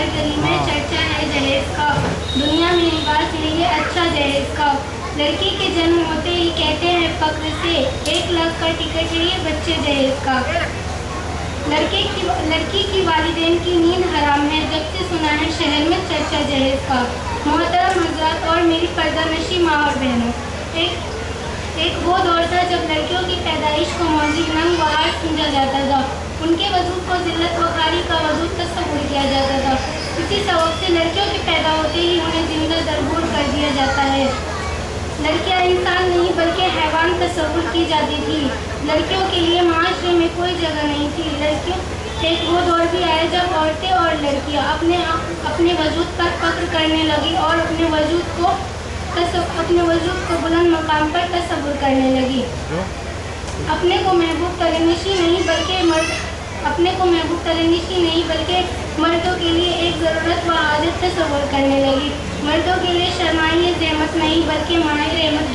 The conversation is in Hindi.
हर गली में चर्चा है जहेज का। दुनिया में लिबास नहीं है अच्छा जहेज का। लड़की के जन्म होते ही कहते हैं फक्र से 1 लाख का टिकट है ये बच्चे जहेज का। लड़की की वालिदैन की नींद हराम है जब से सुना है शहर में चर्चा जहेज का। मोहतरम हज़रात और मेरी पर्दानशी माँ और बहनों, एक वो दौर था जब लड़कियों की पैदाइश को मौजिक नंग बहार समझा जाता था। उनके वजूद को जिल्लत वखारी का वजूद तस्वुर किया जाता था। इसी सबब से लड़कियों के पैदा होते ही उन्हें जिंदा दरगोर कर दिया जाता है। लड़कियां इंसान नहीं बल्कि हैवान तस्वुर की जाती थी। लड़कियों के लिए माशरे में कोई जगह नहीं थी। लड़कियों एक वो दौर भी आया जब औरतें और लड़कियां अपने वजूद पर फख्र करने लगी और अपने वजूद को बुलंद मकाम पर तस्वुर करने लगी। अपने को महबूब तलनशी नहीं बल्कि मर्दों के लिए एक ज़रूरत व आदत तस्वुर करने लगी। मर्दों के लिए शर्माई ज़हमत नहीं बल्कि माहिर रहमत